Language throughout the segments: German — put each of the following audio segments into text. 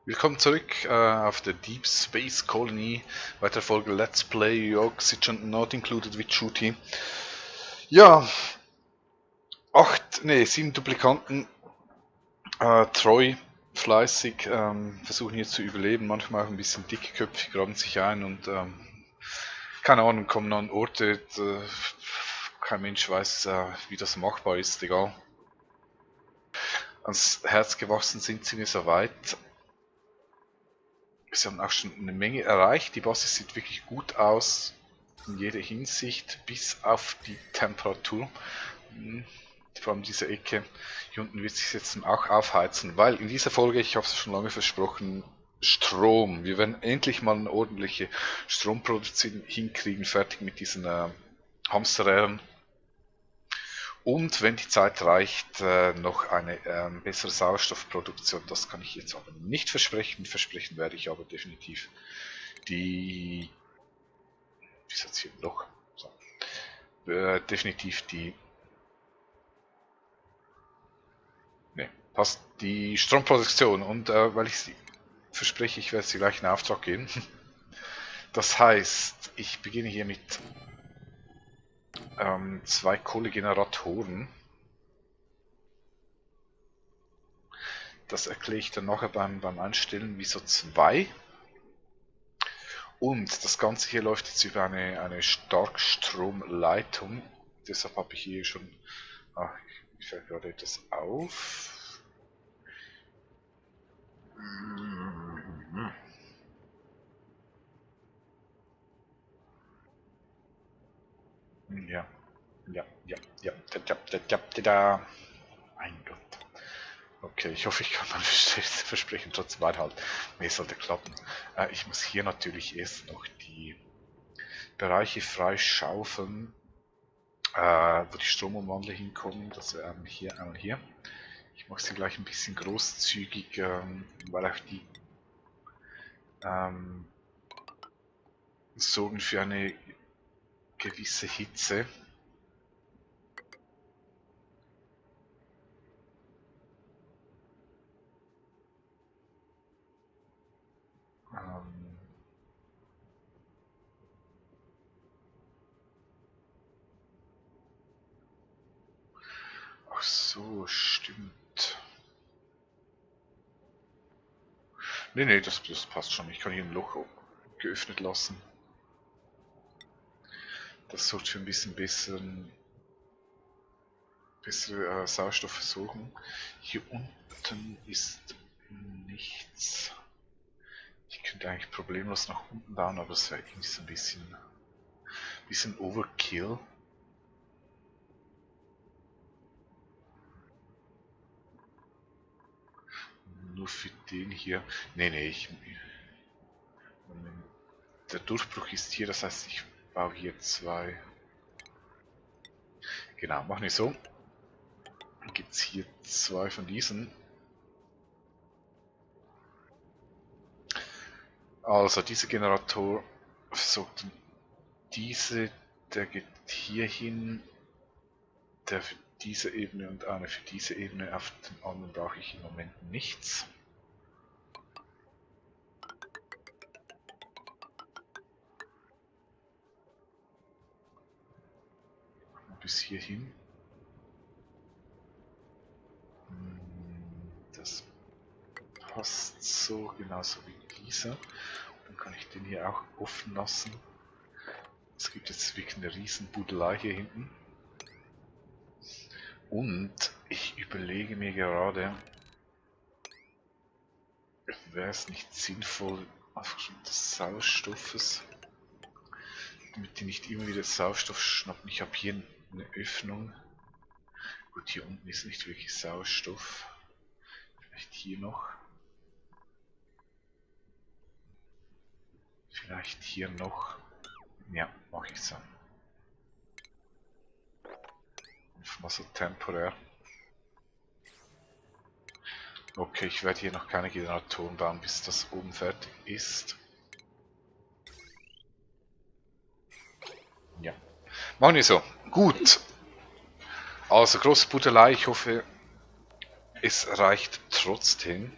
Willkommen zurück auf der Deep Space Colony, weitere Folge Let's Play Oxygen Not Included with Shooty. Ja, 7 Duplikanten, treu, fleißig, versuchen hier zu überleben, manchmal auch ein bisschen dickköpfig, graben sich ein und keine Ahnung, kommen an Orte, kein Mensch weiß, wie das machbar ist, egal. Ans Herz gewachsen sind sie mir soweit. Sie haben auch schon eine Menge erreicht. Die Basis sieht wirklich gut aus in jeder Hinsicht, bis auf die Temperatur. Vor allem diese Ecke hier unten wird sich jetzt auch aufheizen, weil in dieser Folge, ich habe es schon lange versprochen, Strom. Wir werden endlich mal eine ordentliche Stromproduktion hinkriegen, fertig mit diesen Hamsterrädern. Und wenn die Zeit reicht, noch eine bessere Sauerstoffproduktion. Das kann ich jetzt aber nicht versprechen. Versprechen werde ich aber definitiv die... Wie ist jetzt hier noch? So. Definitiv die... Ne, passt. Die Stromproduktion. Und weil ich sie verspreche, ich werde sie gleich in Auftrag geben. Das heißt, ich beginne hier mit 2 Kohlegeneratoren. Das erkläre ich dann nachher beim Einstellen, wieso 2. Und das Ganze hier läuft jetzt über eine Starkstromleitung. Deshalb habe ich hier schon... ich fällt gerade etwas auf. Ja. Mein Gott. Okay, ich hoffe, ich kann mein Versprechen trotzdem beibehalten. Nee, sollte klappen. Ich muss hier natürlich erst noch die Bereiche freischaufeln, wo die Stromumwandler hinkommen. Das wäre einmal hier. Ich mache sie gleich ein bisschen großzügig, weil auch die sorgen für eine gewisse Hitze. Ach so, stimmt. Nee, das passt schon. Ich kann hier ein Loch geöffnet lassen. Das sorgt für ein bisschen bessere Sauerstoffversorgung. Hier unten ist nichts. Ich könnte eigentlich problemlos nach unten bauen, aber es wäre irgendwie so ein bisschen Overkill. Nur für den hier. Nee, der Durchbruch ist hier, das heißt, ich baue hier 2. Genau, machen wir so. Dann gibt es hier 2 von diesen. Also, dieser Generator versorgt diese, der geht hier hin, der für diese Ebene und eine für diese Ebene. Auf den anderen brauche ich im Moment nichts. Bis hierhin. Das passt so, genauso wie dieser. Dann kann ich den hier auch offen lassen. Es gibt jetzt wirklich eine riesen Budelei hier hinten. Und ich überlege mir gerade, wäre es nicht sinnvoll, aufgrund des Sauerstoffes, damit die nicht immer wieder Sauerstoff schnappen. Ich habe hier eine Öffnung. Gut, hier unten ist nicht wirklich Sauerstoff. Vielleicht hier noch. Vielleicht hier noch. Ja, mache ich so. Einfach mal so temporär. Okay, ich werde hier noch keine Generatoren bauen, bis das oben fertig ist. Ja, machen wir so. Gut. Also, große Budelei. Ich hoffe, es reicht trotzdem.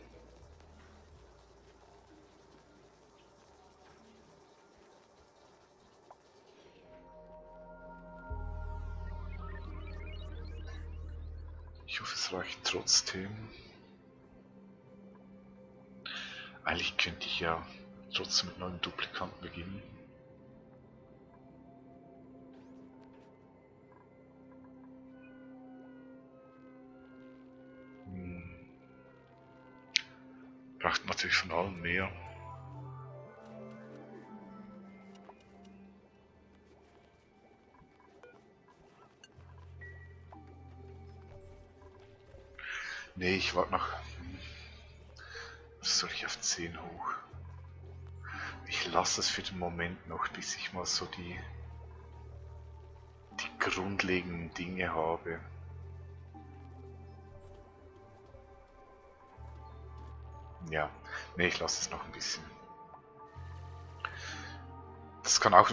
Ich hoffe, es reicht trotzdem. Eigentlich könnte ich ja trotzdem mit neuen Duplikanten beginnen. Braucht natürlich von allem mehr. Nee, ich warte noch. Was soll ich auf 10 hoch? Ich lasse es für den Moment noch, bis ich mal so die grundlegenden Dinge habe. Ja, nee, ich lasse es noch ein bisschen. Das kann auch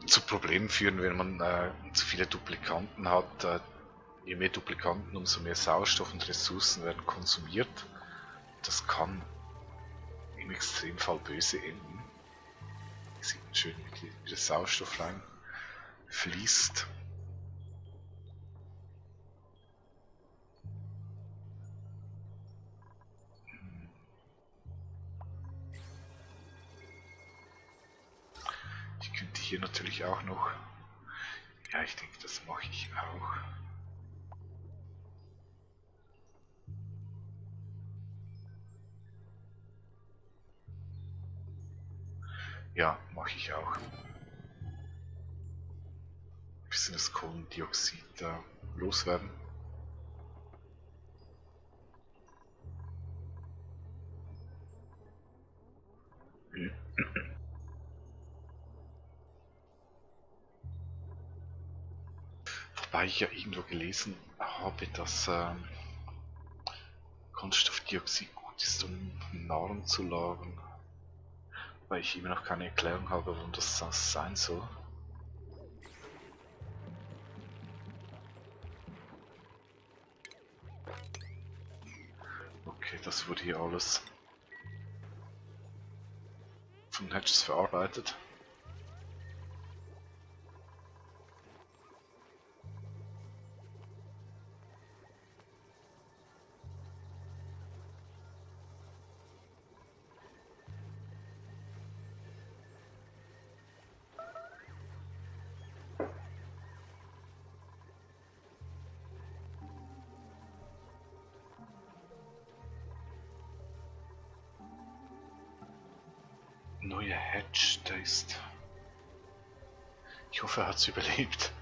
zu Problemen führen, wenn man zu viele Duplikanten hat. Je mehr Duplikanten, umso mehr Sauerstoff und Ressourcen werden konsumiert. Das kann im Extremfall böse enden. Hier sieht man schön, wie der Sauerstoff rein fließt. Ich könnte hier natürlich auch noch... Ja, ich denke, das mache ich auch. Ja, mache ich auch. Ein bisschen das Kohlendioxid da loswerden. Wobei ich ja irgendwo gelesen habe, dass Kohlenstoffdioxid gut ist, um Nahrung zu lagern. Weil ich immer noch keine Erklärung habe, warum das sein soll. Okay, das wurde hier alles von Hedges verarbeitet. Neuer Hedge, der ist... Ich hoffe, er hat es überlebt.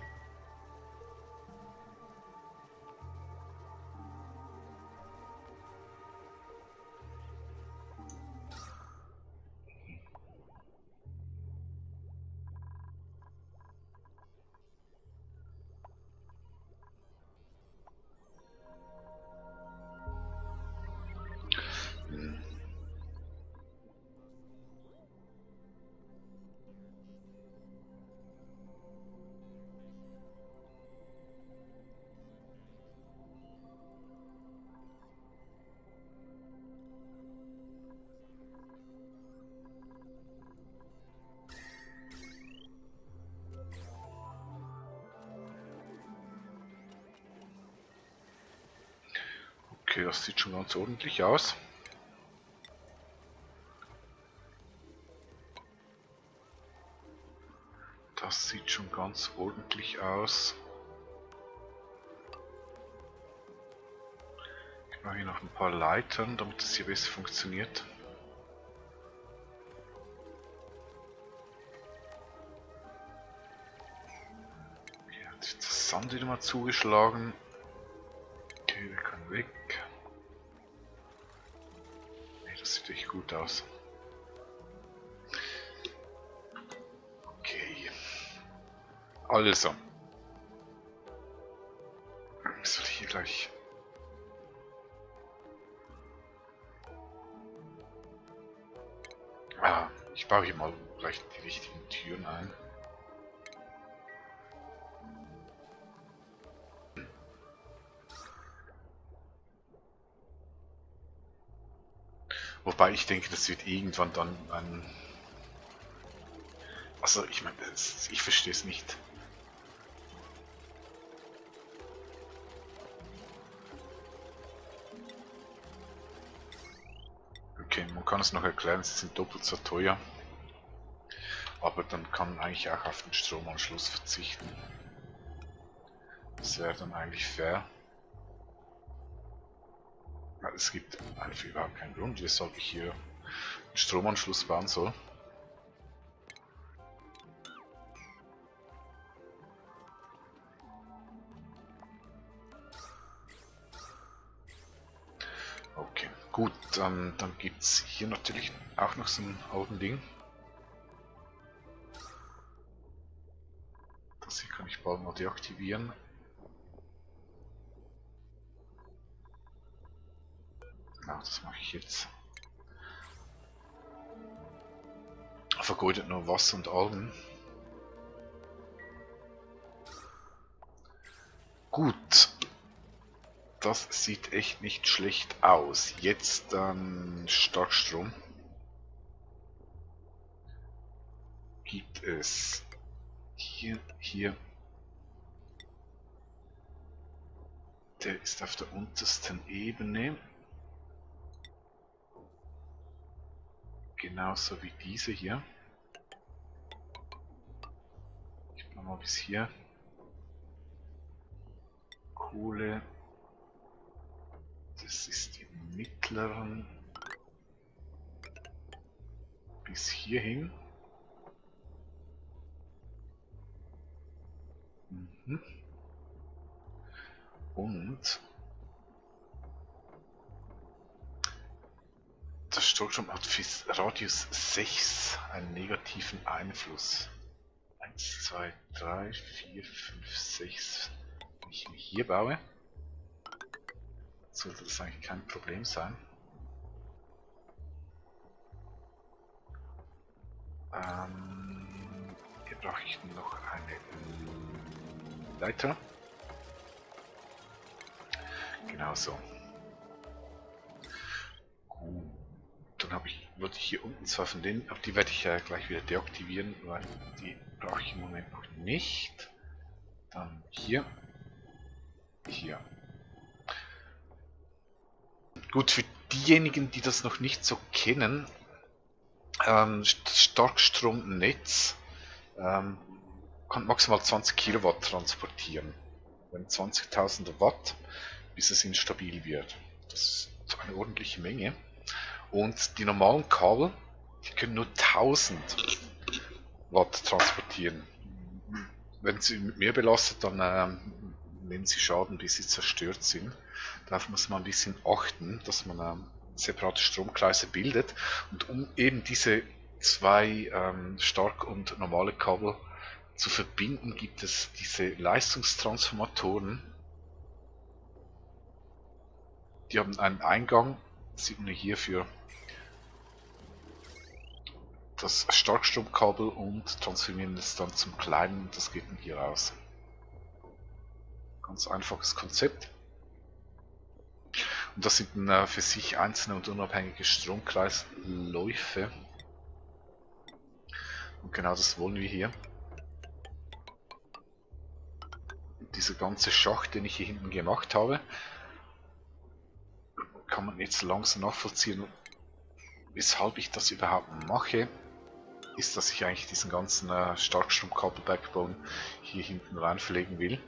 Okay, das sieht schon ganz ordentlich aus. Das sieht schon ganz ordentlich aus. Ich mache hier noch ein paar Leitern, damit es hier besser funktioniert. Hier hat das Sand wieder mal zugeschlagen. Okay, wir können weg. Ne, das sieht echt gut aus. Okay. Also. Soll ich hier gleich... ich baue hier mal gleich die richtigen Türen ein. Wobei ich denke, das wird irgendwann dann ein... Also ich meine, ich verstehe es nicht. Okay, man kann es noch erklären, sie sind doppelt so teuer. Aber dann kann man eigentlich auch auf den Stromanschluss verzichten. Das wäre dann eigentlich fair. Es gibt einfach überhaupt keinen Grund, weshalb ich hier einen Stromanschluss bauen soll. Okay, gut, dann gibt es hier natürlich auch noch so ein Augending. Das hier kann ich bald mal deaktivieren. Genau, das mache ich jetzt. Vergeudet nur Wasser und Algen. Gut. Das sieht echt nicht schlecht aus. Jetzt Starkstrom. Gibt es hier. Der ist auf der untersten Ebene. Genauso wie diese hier. Ich mache mal bis hier. Kohle. Das ist die mittleren. Bis hierhin. Und das Starkstrom hat für Radius 6 einen negativen Einfluss. 1, 2, 3, 4, 5, 6. Wenn ich ihn hier baue, sollte das eigentlich kein Problem sein. Hier brauche ich noch eine Leiter. Genau so. Gut. Dann wollte ich hier unten zwar von denen, aber die werde ich ja gleich wieder deaktivieren, weil die brauche ich im Moment noch nicht. Dann hier. Hier. Gut, für diejenigen, die das noch nicht so kennen, Starkstromnetz kann maximal 20 Kilowatt transportieren. Wenn 20.000 Watt, bis es instabil wird. Das ist eine ordentliche Menge. Und die normalen Kabel, die können nur 1000 Watt transportieren. Wenn sie mit mehr belastet, dann nehmen sie Schaden, bis sie zerstört sind. Darauf muss man ein bisschen achten, dass man separate Stromkreise bildet. Und um eben diese zwei stark und normale Kabel zu verbinden, gibt es diese Leistungstransformatoren. Die haben einen Eingang, sieht man hier für das Starkstromkabel und transformieren es dann zum kleinen und das geht dann hier raus. Ganz einfaches Konzept. Und das sind dann für sich einzelne und unabhängige Stromkreisläufe. Und genau das wollen wir hier. Dieser ganze Schacht, den ich hier hinten gemacht habe, kann man jetzt langsam nachvollziehen, weshalb ich das überhaupt mache. Ist, dass ich eigentlich diesen ganzen Starkstromkabel-Backbone hier hinten rein verlegen will.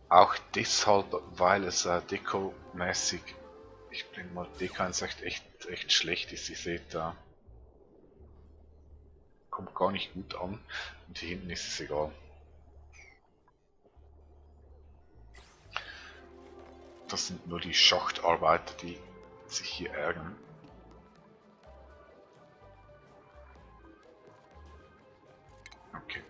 Auch deshalb, weil es dekomäßig, ich bringe mal Deko ins echt schlecht ist. Ihr seht, da kommt gar nicht gut an und hier hinten ist es egal. Das sind nur die Schachtarbeiter, die sich hier ärgern. Okay.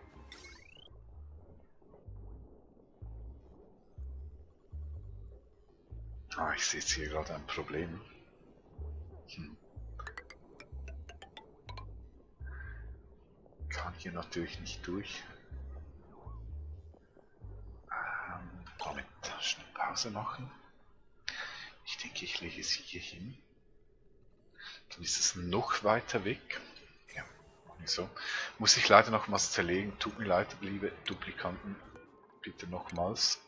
Ich sehe jetzt hier gerade ein Problem. Kann hier natürlich nicht durch. Damit schnell Pause machen. Ich denke, ich lege es hier hin. Dann ist es noch weiter weg. Ja, so. Muss ich leider nochmals zerlegen. Tut mir leid, liebe Duplikanten. Bitte nochmals.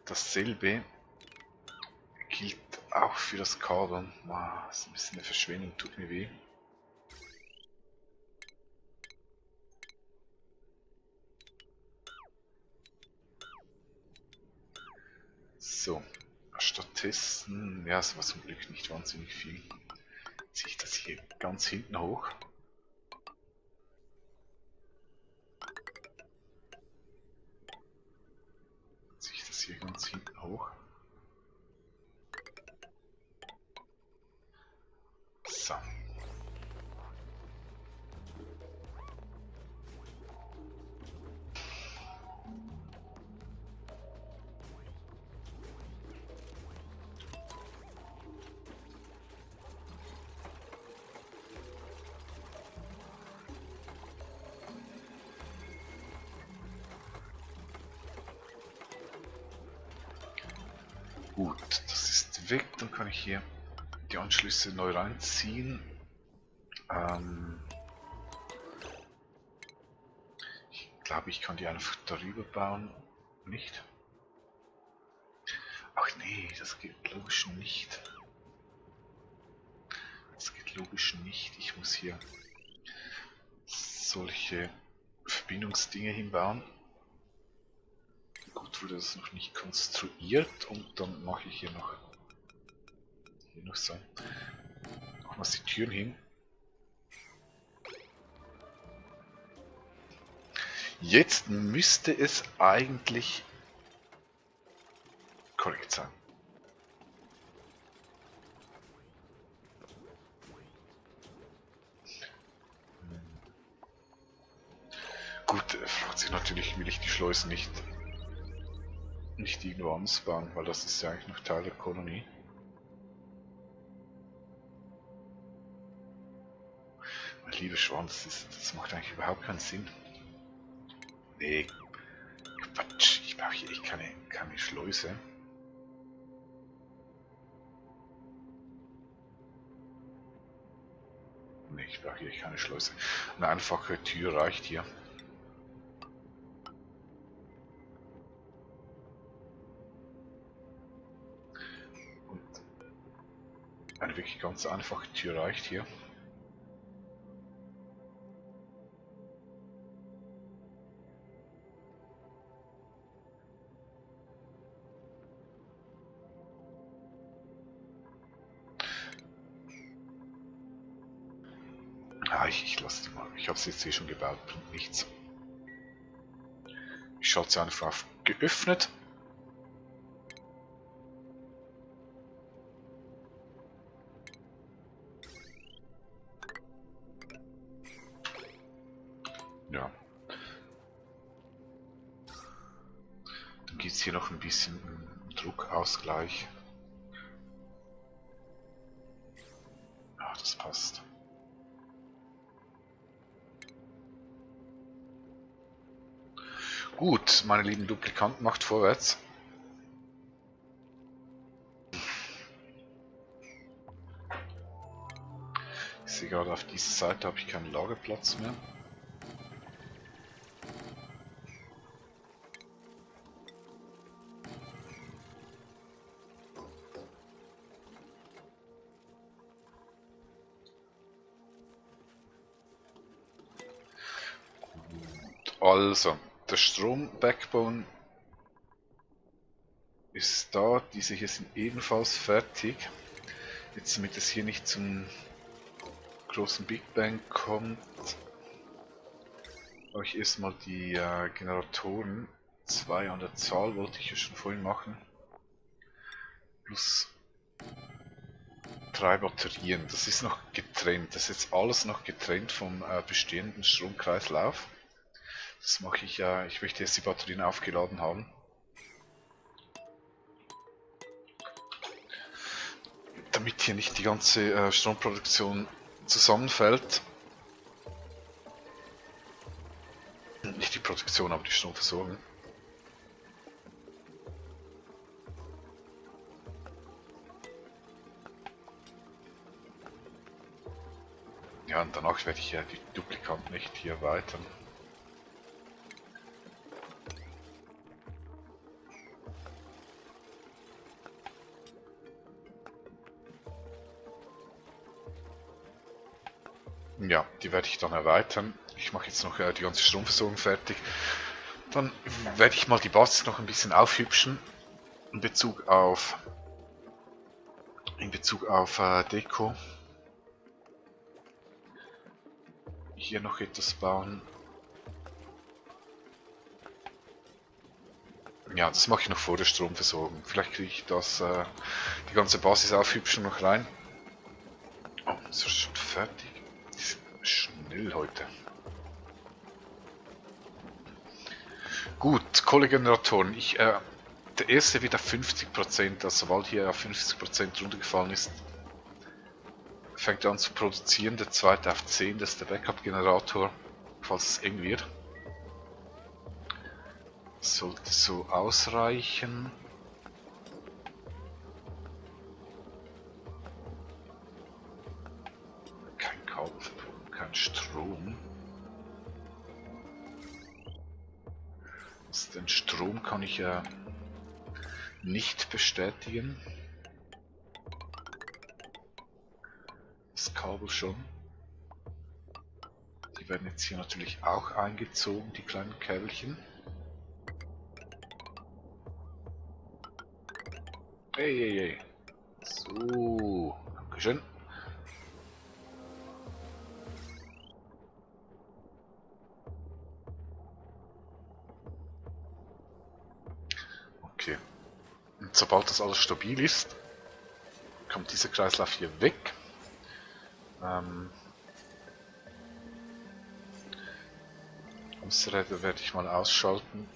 Dasselbe gilt auch für das Kabel. Das ist ein bisschen eine Verschwendung, tut mir weh. So, stattdessen, ja, es war zum Glück nicht wahnsinnig viel. Ziehe ich das hier ganz hinten hoch. Ziehe ich das hier ganz hinten hoch. So. Gut, das ist weg, dann kann ich hier die Anschlüsse neu reinziehen. Ich glaube, ich kann die einfach darüber bauen. Nicht? Ach nee, das geht logisch nicht. Das geht logisch nicht. Ich muss hier solche Verbindungsdinge hinbauen. Gut, wurde das noch nicht konstruiert und dann mache ich hier noch so. Machen wir die Türen hin. Jetzt müsste es eigentlich korrekt sein. Gut, fragt sich natürlich, will ich die Schleusen nicht irgendwo anders bauen, weil das ist ja eigentlich noch Teil der Kolonie. Mein lieber Schwanz, das macht eigentlich überhaupt keinen Sinn. Nee, Quatsch, ich brauche hier echt keine Schleuse. Nee, ich brauche hier keine Schleuse. Eine einfache Tür reicht hier. Und eine wirklich ganz einfache Tür reicht hier. Ich lasse die mal. Ich habe sie jetzt schon gebaut, bringt nichts. Ich schalte sie einfach auf geöffnet. Ja. Dann gibt es hier noch ein bisschen Druckausgleich. Ja, das passt. Gut, meine lieben Duplikanten, macht vorwärts. Ich sehe gerade, auf dieser Seite habe ich keinen Lagerplatz mehr. Also, der Strom-Backbone ist da, diese hier sind ebenfalls fertig. Jetzt, damit es hier nicht zum großen Big Bang kommt, mache ich erstmal die Generatoren. 2 an der Zahl wollte ich ja schon vorhin machen. Plus 3 Batterien. Das ist noch getrennt. Das ist jetzt alles noch getrennt vom bestehenden Stromkreislauf. Das mache ich ja. Ich möchte jetzt die Batterien aufgeladen haben. Damit hier nicht die ganze Stromproduktion zusammenfällt. Nicht die Produktion, aber die Stromversorgung. Ja, und danach werde ich ja die Duplikanten nicht hier erweitern. Ja, die werde ich dann erweitern. Ich mache jetzt noch die ganze Stromversorgung fertig. Dann werde ich mal die Basis noch ein bisschen aufhübschen in Bezug auf Deko. Hier noch etwas bauen. Ja, das mache ich noch vor der Stromversorgung. Vielleicht kriege ich das, die ganze Basis aufhübschen noch rein. Oh, ist das schon fertig? Die sind schnell heute. Gut, Kohlegeneratoren. Der erste wird auf 50%, also sobald hier auf 50% runtergefallen ist, fängt er an zu produzieren. Der zweite auf 10, das ist der Backup-Generator, falls es eng wird. Sollte so ausreichen. Kein Kabel verbunden, kein Strom. Also den Strom kann ich ja nicht bestätigen. Das Kabel schon. Die werden jetzt hier natürlich auch eingezogen, die kleinen Käbelchen. Hey, hey, hey. So, dankeschön. Okay. Und sobald das alles stabil ist, kommt dieser Kreislauf hier weg. Bremsräder werde ich mal ausschalten.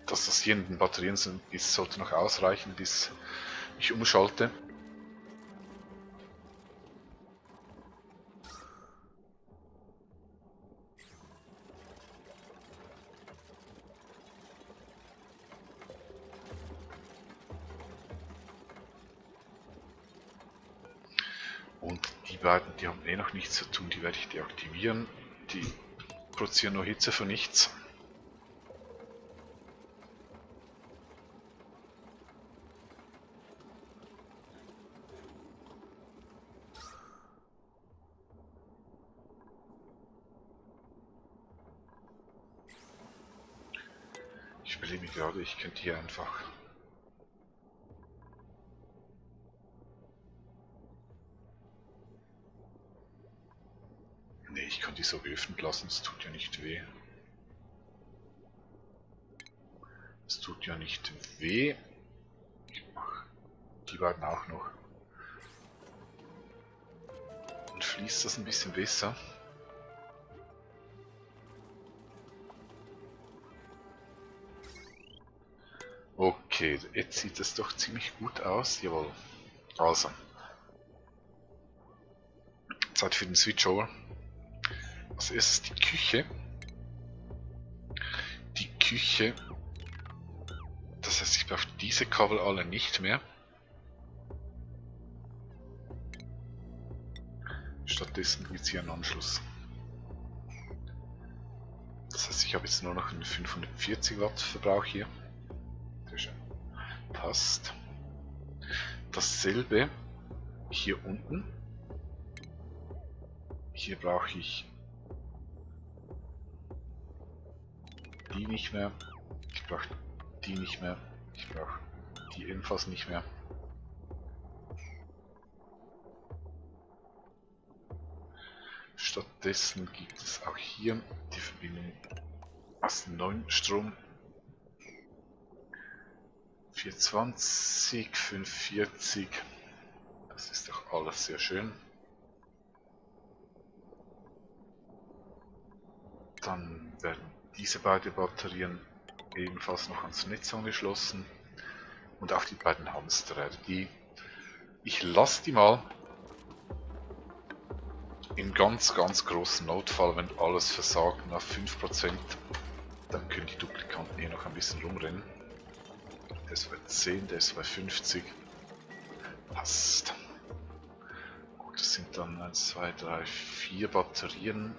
Dass das hier in den Batterien ist, sollte noch ausreichen, bis ich umschalte. Und die beiden, die haben eh noch nichts zu tun, die werde ich deaktivieren. Die produzieren nur Hitze für nichts. Ich überlege mir gerade, ich könnte hier einfach... Nee, ich kann die so geöffnet lassen, es tut ja nicht weh. Es tut ja nicht weh. Ich mache die beiden auch noch. Und fließt das ein bisschen besser. Okay, jetzt sieht es doch ziemlich gut aus. Jawohl. Also. Zeit für den Switchover. Als erstes die Küche. Die Küche. Das heißt, ich brauche diese Kabel alle nicht mehr. Stattdessen gibt es hier einen Anschluss. Das heißt, ich habe jetzt nur noch einen 540 Watt Verbrauch hier. Sehr schön. Passt. Dasselbe hier unten. Hier brauche ich die nicht mehr. Ich brauche die nicht mehr. Ich brauche die ebenfalls nicht mehr. Stattdessen gibt es auch hier die Verbindung aus dem neuen Strom. 420, 540. Das ist doch alles sehr schön. Dann werden diese beiden Batterien ebenfalls noch ans Netz angeschlossen. Und auch die beiden Hamsterräder. Ich lasse die mal im ganz großen Notfall, wenn alles versagt auf 5%, dann können die Duplikanten hier noch ein bisschen rumrennen. Der ist bei 10, der ist bei 50. Passt. Gut, das sind dann 1, 2, 3, 4 Batterien.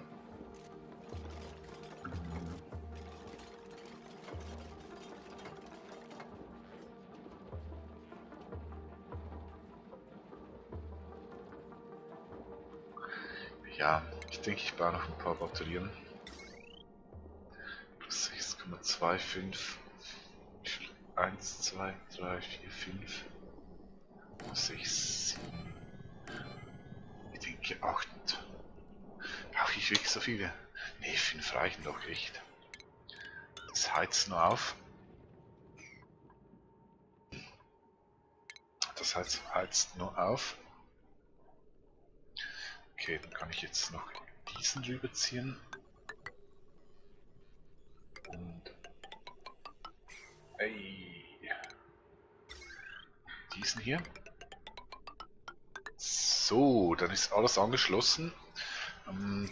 Ja, ich denke, ich baue noch ein paar Batterien. Plus 6,25. 1, 2, 3, 4, 5, 6, 7. Ich denke 8. Brauche ich wirklich so viele? Ne, 5 reichen doch echt. Das heizt nur auf. Das heizt nur auf. Okay, dann kann ich jetzt noch diesen rüberziehen. Und diesen hier. So, dann ist alles angeschlossen.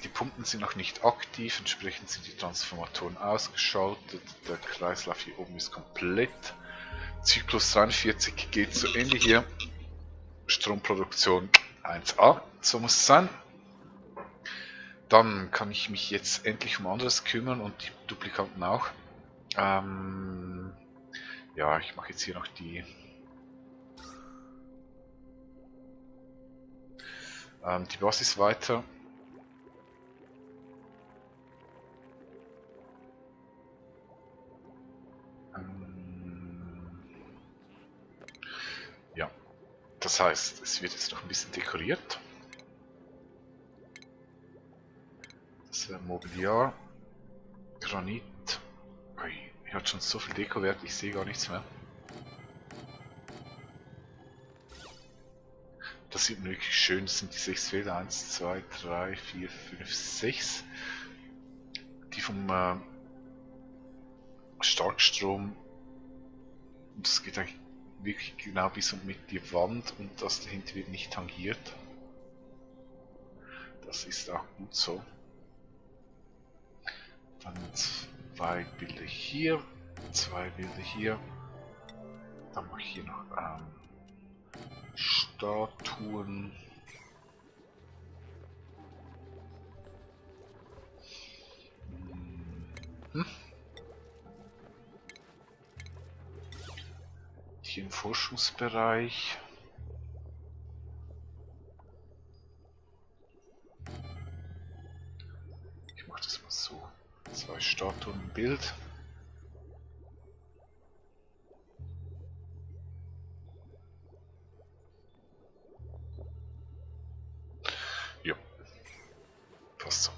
Die Pumpen sind noch nicht aktiv, entsprechend sind die Transformatoren ausgeschaltet. Der Kreislauf hier oben ist komplett. Zyklus 43 geht zu Ende hier. Stromproduktion 1A, so muss es sein. Dann kann ich mich jetzt endlich um anderes kümmern und die Duplikanten auch. Ja, ich mache jetzt hier noch die Basis weiter. Ja, das heißt, es wird jetzt noch ein bisschen dekoriert. Das wäre Mobiliar, Granit. Hier hat schon so viel Dekowert, ich sehe gar nichts mehr. Das sieht wirklich schön, das sind die 6 Felder, 1, 2, 3, 4, 5, 6. Die vom Starkstrom, und das geht eigentlich wirklich genau bis und mit die Wand und das dahinter wird nicht tangiert. Das ist auch gut so. Dann 2 Bilder hier, 2 Bilder hier. Dann mache ich hier noch Statuen. Hier im Forschungsbereich. Ich mache das mal so. 2 Statuen im Bild. Ja, passt so.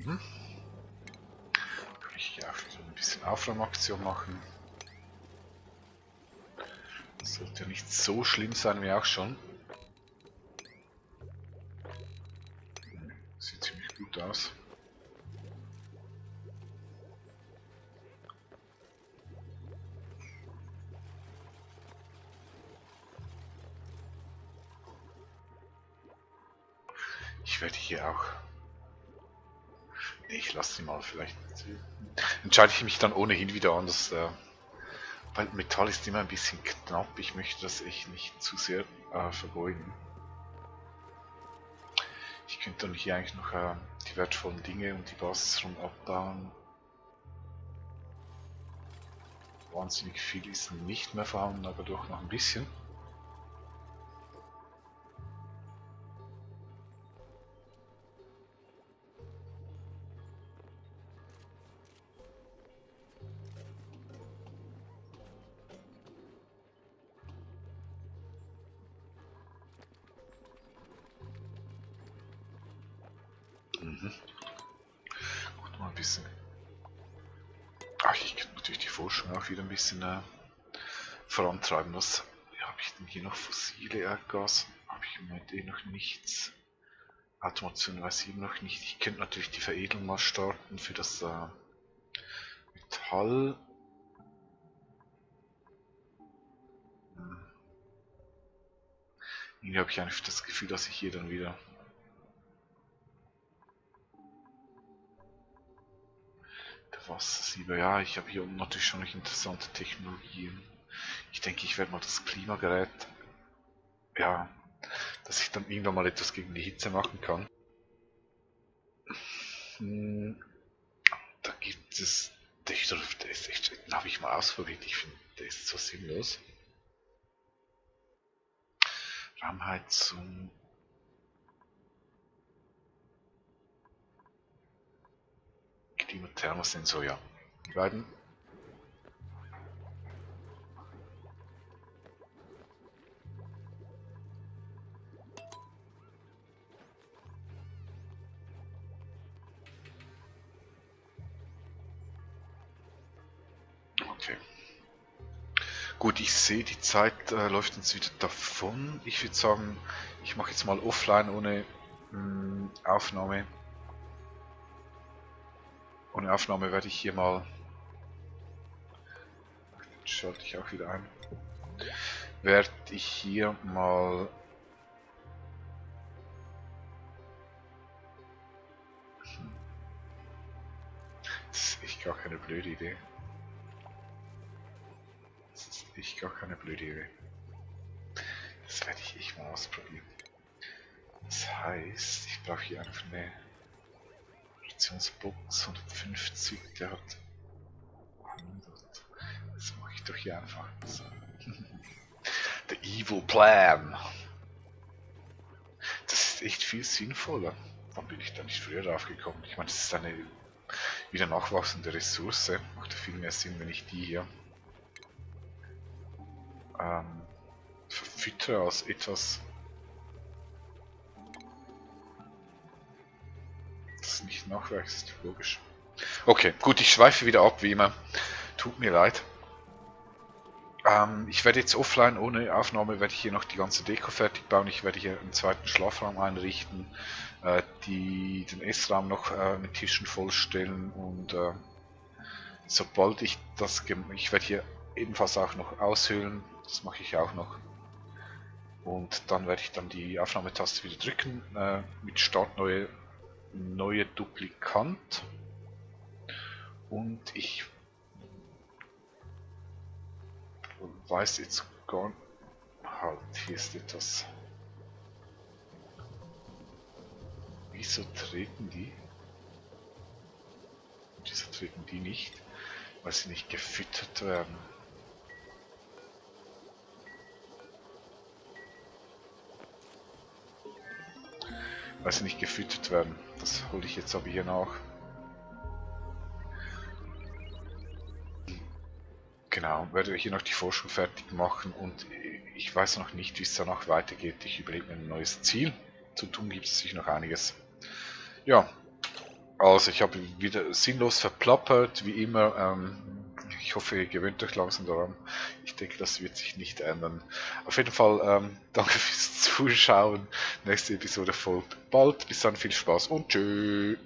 Kann ich hier auch wieder ein bisschen Aufräumaktion machen. Das sollte ja nicht so schlimm sein wie auch schon. Sieht ziemlich gut aus. Ich werde hier auch... Nee, ich lasse sie mal, vielleicht entscheide ich mich dann ohnehin wieder anders. Weil Metall ist immer ein bisschen knapp, ich möchte das echt nicht zu sehr vergeuden. Ich könnte dann hier eigentlich noch die wertvollen Dinge und die Basis rum abbauen. Wahnsinnig viel ist nicht mehr vorhanden, aber doch noch ein bisschen. Gut, mal ein bisschen. Ach, ich könnte natürlich die Forschung auch wieder ein bisschen vorantreiben. Was habe ich denn hier noch? Fossile Erdgas? Habe ich im Moment noch nichts. Automation weiß ich noch nicht. Ich könnte natürlich die Veredelung mal starten für das Metall. Irgendwie habe ich einfach das Gefühl, dass ich hier dann wieder der Wassersieber, ja, ich habe hier unten natürlich schon noch interessante Technologien. Ich denke, ich werde mal das Klimagerät, ja, dass ich dann irgendwann mal etwas gegen die Hitze machen kann. Hm, da gibt es. Der ist echt. Den habe ich mal ausprobiert. Ich finde, der ist so sinnlos. Rahmenheizung. Klimathermosensor, ja. Die beiden. Okay. Gut, ich sehe, die Zeit läuft uns wieder davon. Ich würde sagen, ich mache jetzt mal offline ohne Aufnahme. Ohne Aufnahme werde ich hier mal. Den schalte ich auch wieder ein. Werde ich hier mal. Das ist echt gar keine blöde Idee. Das ist echt gar keine blöde Idee. Das werde ich echt mal ausprobieren. Das heißt, ich brauche hier einfach eine Munitionsbox 150, der hat 100. Das mache ich doch hier einfach. So. The Evil Plan. Das ist echt viel sinnvoller. Warum bin ich da nicht früher drauf gekommen? Ich meine, das ist eine wieder nachwachsende Ressource. Macht viel mehr Sinn, wenn ich die hier verfüttere als etwas, das nicht nachwächst. Logisch. Okay, gut, ich schweife wieder ab, wie immer. Tut mir leid. Ich werde jetzt offline, ohne Aufnahme, werde ich hier noch die ganze Deko fertig bauen. Ich werde hier einen zweiten Schlafraum einrichten, den Essraum noch mit Tischen vollstellen und sobald ich das, ich werde hier ebenfalls auch noch aushöhlen, das mache ich auch noch. Und dann werde ich dann die Aufnahmetaste wieder drücken, mit Start neue Duplikant. Und ich weiß jetzt gar nicht, halt, hier ist etwas. Wieso treten die? Wieso treten die nicht? Weil sie nicht gefüttert werden. Weil sie nicht gefüttert werden. Das hole ich jetzt aber hier nach. Genau, werde hier noch die Forschung fertig machen und ich weiß noch nicht, wie es danach weitergeht. Ich überlege mir ein neues Ziel. Zu tun gibt es sich noch einiges. Ja, also ich habe wieder sinnlos verplappert, wie immer. Ich hoffe, ihr gewöhnt euch langsam daran. Ich denke, das wird sich nicht ändern. Auf jeden Fall, danke fürs Zuschauen. Nächste Episode folgt bald. Bis dann, viel Spaß und tschüss.